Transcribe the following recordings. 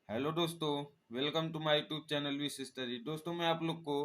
Hello दोस्तों, welcome to my YouTube channel wish study. दोस्तों, मैं आप लोग को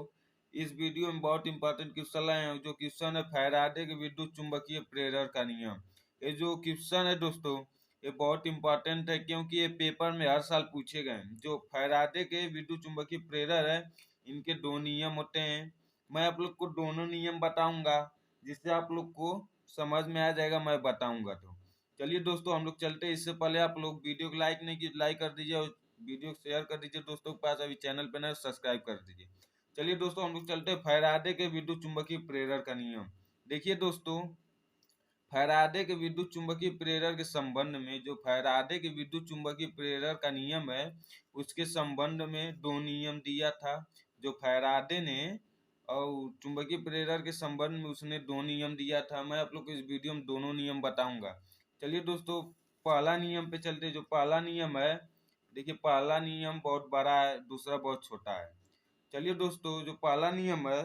इस वीडियो में बहुत इंपॉर्टेंट क्वेश्चन लाए हैं। जो क्वेश्चन है फैराडे के विद्युत चुंबकीय प्रेरण का नियम। ये जो क्वेश्चन है दोस्तों, ये बहुत इंपॉर्टेंट है क्योंकि ये पेपर में हर साल पूछे गए हैं। जो फैराडे के विद्युत चुंबकीय प्रेरण है, इनके दो नियम होते हैं। मैं आप लोग को दोनों नियम बताऊंगा, जिससे आप लोग को समझ में आ जाएगा। मैं बताऊंगा तो चलिए दोस्तों, हम लोग चलते हैं। इससे पहले आप लोग वीडियो को लाइक नहीं की, लाइक कर दीजिए और वीडियो शेयर कर दीजिए दोस्तों के पास। अभी चैनल पे नए सब्सक्राइब कर दीजिए। चलिए दोस्तों, हम लोग चलते हैं फैराडे के विद्युत चुंबकीय प्रेरण का नियम। देखिए दोस्तों, फैराडे के विद्युत चुंबकीय प्रेरण के संबंध में, जो फैराडे के विद्युत चुंबकीय प्रेरण का नियम है, उसके संबंध में दो नियम दिया था। जो फैराडे ने और चुंबकीय प्रेरण के संबंध में उसने दो नियम दिया था। मैं आप लोग को इस वीडियो में दोनों नियम बताऊंगा। चलिए दोस्तों, पहला नियम पे चलते। जो पहला नियम है, देखिए पहला नियम बहुत बड़ा है, दूसरा बहुत छोटा है। चलिए दोस्तों, जो पहला नियम है,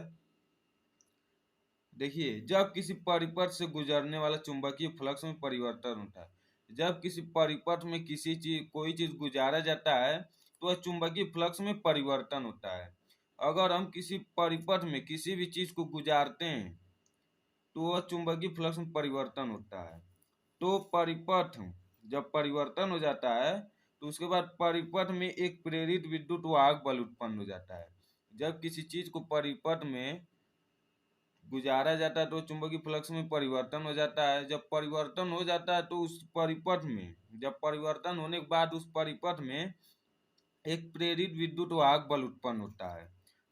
देखिए जब किसी परिपथ से गुजरने वाला चुंबकीय फ्लक्स में परिवर्तन होता है। जब किसी परिपथ में कोई चीज गुजारा जाता है, तो वह चुंबकीय फ्लक्स में परिवर्तन होता है। अगर हम किसी परिपथ में किसी भी चीज को गुजारते हैं, तो वह चुंबकीय फ्लक्स में परिवर्तन होता है। तो परिपथ जब परिवर्तन हो जाता है, तो उसके बाद परिपथ में एक प्रेरित विद्युत वाहक बल उत्पन्न हो जाता है। जब किसी चीज को परिपथ में गुजारा जाता है, तो चुंबकीय फ्लक्स में परिवर्तन हो जाता है। जब परिवर्तन हो जाता है, तो उस परिपथ में, जब परिवर्तन होने के बाद उस परिपथ में एक प्रेरित विद्युत वाहक बल उत्पन्न होता है।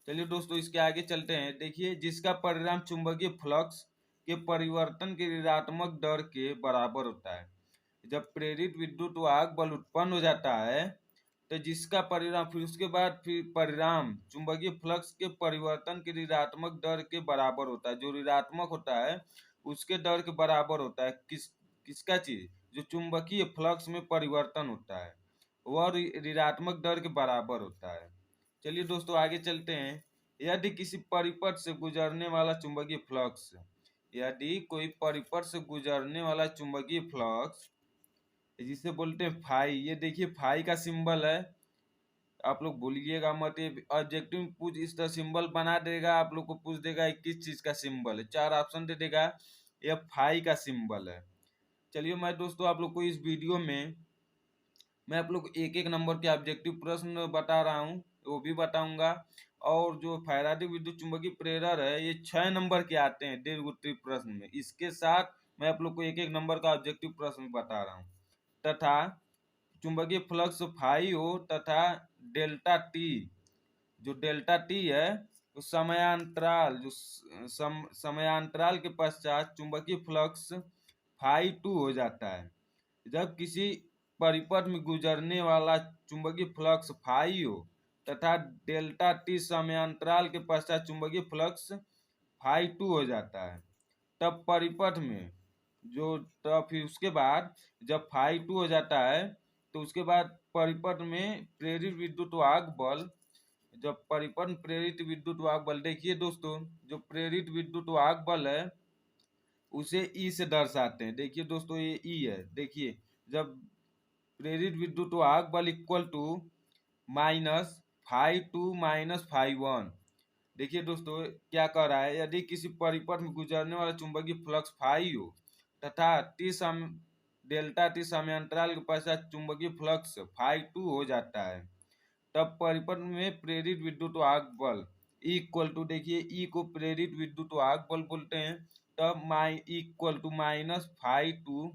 चलिए दोस्तों, इसके आगे चलते हैं। देखिए, जिसका परिणाम चुंबकीय फ्लक्स के परिवर्तन के ऋणात्मक दर के बराबर होता है। जब प्रेरित विद्युत वाहक बल उत्पन्न हो जाता है, तो जिसका परिणाम फिर उसके बाद फिर परिणाम चुंबकीय फ्लक्स के परिवर्तन के ऋणात्मक दर के बराबर होता है। जो ऋणात्मक होता है, उसके दर के बराबर होता है। किसका चीज? जो चुंबकीय फ्लक्स में परिवर्तन होता है, वह ऋणात्मक दर के बराबर होता है। चलिए दोस्तों, आगे चलते हैं। यदि किसी परिपथ से गुजरने वाला चुंबकीय फ्लक्स, यदि कोई परिपथ से गुजरने वाला चुंबकीय फ्लक्स, जिसे बोलते हैं फाई, ये देखिए फाई का सिंबल है। आप लोग भूलिएगा मत। ये ऑब्जेक्टिव में पूछ इस तरह सिंबल बना देगा, आप लोग को पूछ देगा किस चीज का सिंबल है, चार ऑप्शन दे देगा। ये फाई का सिंबल है। चलिए मैं दोस्तों आप लोग को इस वीडियो में मैं आप लोग एक एक नंबर के ऑब्जेक्टिव प्रश्न बता रहा हूँ, वो भी बताऊंगा। और जो फैराडे विद्युत चुंबकीय प्रेरण है, ये 6 नंबर के आते हैं दीर्घ प्रश्न में। इसके साथ मैं आप लोग को एक एक नंबर का ऑब्जेक्टिव प्रश्न बता रहा हूँ। तथा चुंबकीय फ्लक्स फाई हो तथा डेल्टा टी, जो डेल्टा टी है, तो समयांतराल समयांतराल के पश्चात चुंबकीय फ्लक्स फाई टू हो जाता है। जब किसी परिपथ में गुजरने वाला चुंबकीय फ्लक्स फाई हो तथा डेल्टा टी समयांतराल के पश्चात चुंबकीय फ्लक्स फाई टू हो जाता है, तब परिपथ में जो तब फिर उसके बाद जब फाई टू हो जाता है, तो उसके बाद परिपथ में प्रेरित विद्युत वाहक बल, जब परिपथ में प्रेरित विद्युत वाहक बल, देखिए दोस्तों, जो प्रेरित विद्युत वाहक बल है, उसे ई से दर्शाते हैं। देखिए दोस्तों, ये ई है। देखिए, जब प्रेरित विद्युत वाहक बल equal to minus five two minus five one. देखिए दोस्तों क्या कर रहा है, यदि किसी परिपथ में गुजरने वाला चुंबकीय फ्लक्स फाई हो तथा डेल्टा टी समयांतराल के पश्चात चुंबकीय फ्लक्स फाई टू हो जाता है, तब परिपथ में प्रेरित विद्युत वाहक बल इक्वल टू, देखिए ई को प्रेरित विद्युत वाहक बल बोलते हैं, तब equal to minus five two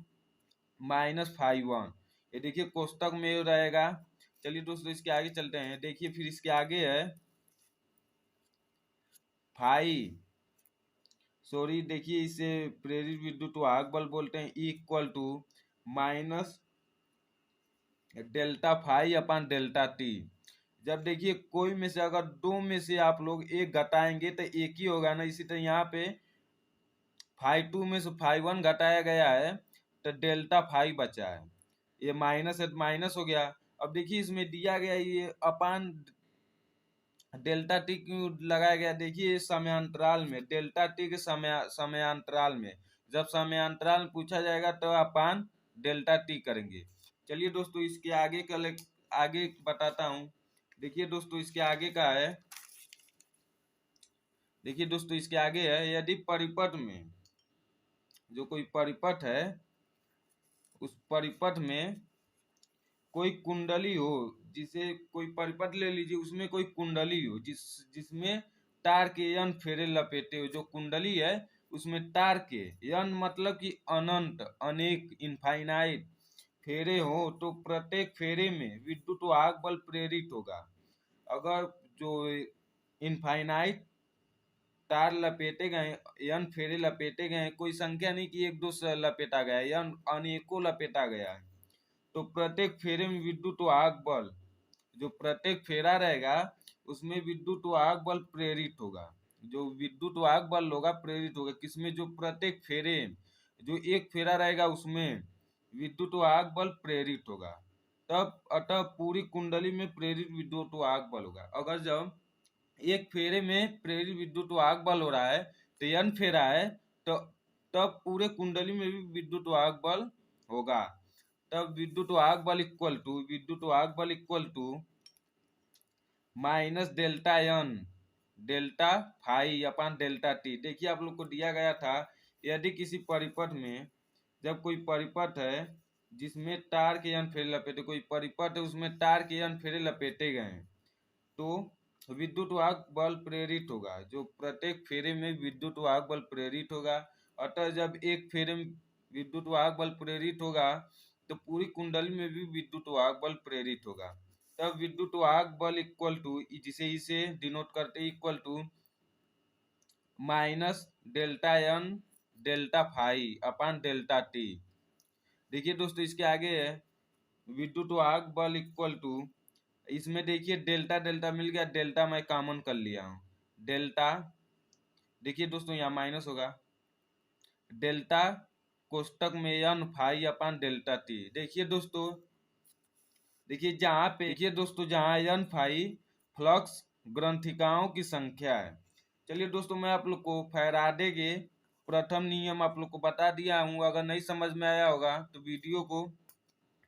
minus five one. ये देखिए कोष्टक में रहेगा। चलिए दोस्तों, इसके आगे चलते हैं। देखिए फिर इसके आगे है सॉरी, देखिए इसे प्रेरित विद्युत वाहक बल बोलते हैं, equal to minus delta phi upon delta T. जब देखिए कोई में से अगर दो में से आप लोग एक घटाएंगे तो एक ही होगा ना। इसी तरह यहाँ पे फाइव टू में से फाइव वन घटाया गया है, तो डेल्टा फाइव बचा है। ये माइनस है, माइनस हो गया। अब देखिए इसमें दिया गया ये अपान डेल्टा टी क्यों लगाया गया, देखिए समयांतराल में, डेल्टा टी के समयांतराल में, जब समयांतराल पूछा जाएगा तो अपान डेल्टा टी करेंगे। चलिए दोस्तों, इसके आगे का आगे बताता हूँ। देखिए दोस्तों इसके आगे का है, देखिए दोस्तों इसके आगे है, यदि परिपथ में जो कोई परिपथ है उस परिपथ में कोई कुंडली हो, जिसे कोई परिपथ ले लीजिए, उसमें कोई कुंडली हो जिसमें तार के n फेरे लपेटे हो, जो कुंडली है उसमें तार के n मतलब कि अनंत, अनेक, इनफाइनाइट फेरे हो, तो प्रत्येक फेरे में विद्युत वाहक बल प्रेरित होगा। अगर जो इनफाइनाइट तार लपेटे गए, n फेरे लपेटे गए, कोई संख्या नहीं कि एक दो से लपेटा गया है, n अनेकों लपेटा गया है, तो प्रत्येक फेरे में विद्युत वाहक बल, जो प्रत्येक फेरा रहेगा उसमें विद्युत वाहक बल प्रेरित होगा। जो विद्युत वाहक बल होगा प्रेरित होगा किसमें, जो प्रत्येक फेरे, जो एक फेरा रहेगा उसमें विद्युत वाहक बल प्रेरित होगा। तब अतः पूरी कुंडली में प्रेरित विद्युत वाहक बल होगा। अगर जब एक फेरे में प्रेरित विद्युत वाहक बल हो रहा है तो n फेरा है, तो तब पूरे कुंडली में भी विद्युत वाहक बल होगा। तब विद्युत वाहक बल equal to minus delta n delta phi upon delta T. देखिए आप लोग को दिया गया था, यदि किसी परिपथ में, जब कोई परिपथ है जिसमें तार के n फेरे लपेटे, कोई परिपथ है उसमें तार के n फेरे लपेटे गए हैं, तो विद्युत वाहक बल प्रेरित होगा। जो प्रत्येक फेरे में विद्युत वाहक बल प्रेरित होगा। अतः जब एक फेरे में विद्युत वाहक बल प्रेरित होगा तो पूरी कुंडली में भी विद्युत वाहक बल प्रेरित होगा। तब विद्युत वाहक बल इक्वल टू, जिसे इसे डिनोट करते equal to minus delta n delta phi upon delta T. देखिए दोस्तों इसके आगे है विद्युत वाहक बल इक्वल टू, इसमें देखिए डेल्टा डेल्टा मिल गया, डेल्टा मैं कॉमन कर लिया हूँ, डेल्टा, देखिए दोस्तों यहाँ माइनस होगा, डेल्टा कोष्टक में n phi upon delta T. देखिए दोस्तों, देखिए जहाँ पे, देखिए दोस्तों जहाँ n फाई फ्लक्स ग्रंथिकाओं की संख्या है। चलिए दोस्तों मैं आप लोग को फैराडे के प्रथम नियम आप लोग को बता दिया हूँ। अगर नहीं समझ में आया होगा तो वीडियो को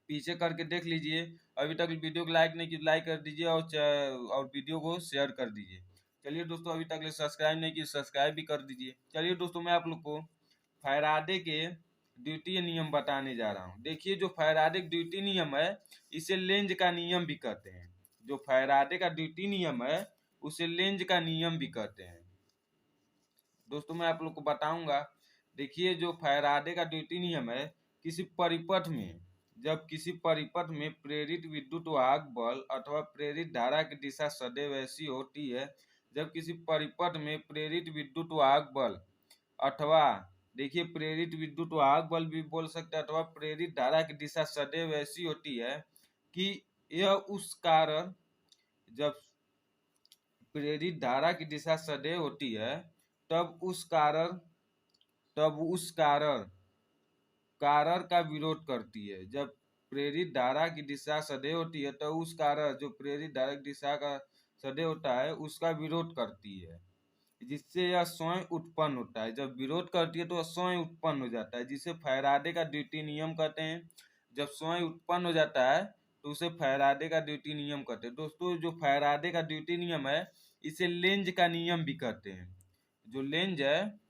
पीछे करके देख लीजिए। अभी तक वीडियो को लाइक नहीं की, लाइक कर दीजिए और वीडियो को शेयर कर दीजिए। चलिए दोस्तों अभी तक सब्सक्राइब नहीं की, सब्सक्राइब भी कर दीजिए। चलिए दोस्तों मैं आप लोग को फैराडे के द्वितीय नियम बताने जा रहा हूँ। देखिए जो फैराडे द्वितीय नियम है इसे लेंज का नियम भी कहते हैं। जो फैराडे का द्वितीय नियम है उसे लेंज का नियम भी कहते हैं। दोस्तों मैं आप लोग को बताऊंगा। देखिए जो फैराडे का द्वितीय नियम है, किसी परिपथ में, जब किसी परिपथ में प्रेरित विद्युत वाहक बल अथवा प्रेरित धारा की दिशा सदैव ऐसी होती है, जब किसी परिपथ में प्रेरित विद्युत वाहक बल अथवा, देखिए प्रेरित विद्युत वाहक बल भी बोल सकते हैं, अथवा प्रेरित धारा की दिशा सदैव ऐसी होती है कि यह उस कारण, जब प्रेरित धारा की दिशा सदैव होती है तब उस कारण का विरोध करती है। जब प्रेरित धारा की दिशा सदैव होती है तो उस कारण, जो प्रेरित धारा की दिशा का सदैव होता है, उसका विरोध करती है, जिससे यह स्वयं उत्पन्न होता है। जब विरोध करती है तो वह स्वयं उत्पन्न हो जाता है, जिसे फैराडे का द्वितीय नियम कहते हैं। जब स्वयं उत्पन्न हो जाता है तो उसे फैराडे का द्वितीय नियम कहते हैं। दोस्तों जो फैराडे का द्वितीय नियम है इसे लेंज का नियम भी कहते हैं। जो लेंज है,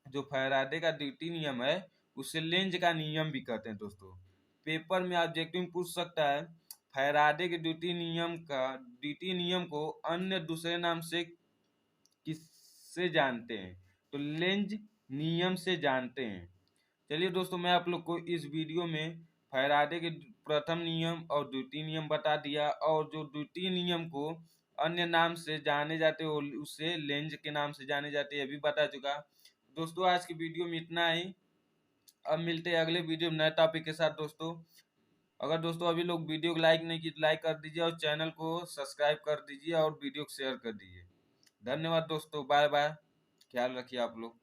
जो फैराडे का द्वितीय नियम है उसे लेंज का नियम भी कहते हैं। दोस्तों पेपर में ऑब्जेक्टिव पूछ सकता है, फैराडे के द्वितीय नियम को अन्य दूसरे नाम से किससे जानते हैं, तो लेंज नियम से जानते हैं। चलिए दोस्तों मैं आप लोग को इस वीडियो में फैराडे के प्रथम नियम और द्वितीय नियम बता दिया, और जो द्वितीय नियम को अन्य नाम से जाने जाते हो उसे लेंज के नाम से जाने जाते हैं, ये भी बता चुका। दोस्तों आज की वीडियो में इतना ही। अब मिलते हैं अगले वीडियो में नए टॉपिक के साथ। दोस्तों अगर दोस्तों अभी लोग वीडियो को लाइक नहीं की तो लाइक कर दीजिए और चैनल को सब्सक्राइब कर दीजिए और वीडियो को शेयर कर दीजिए। धन्यवाद दोस्तों, बाय बाय, ख्याल रखिए आप लोग।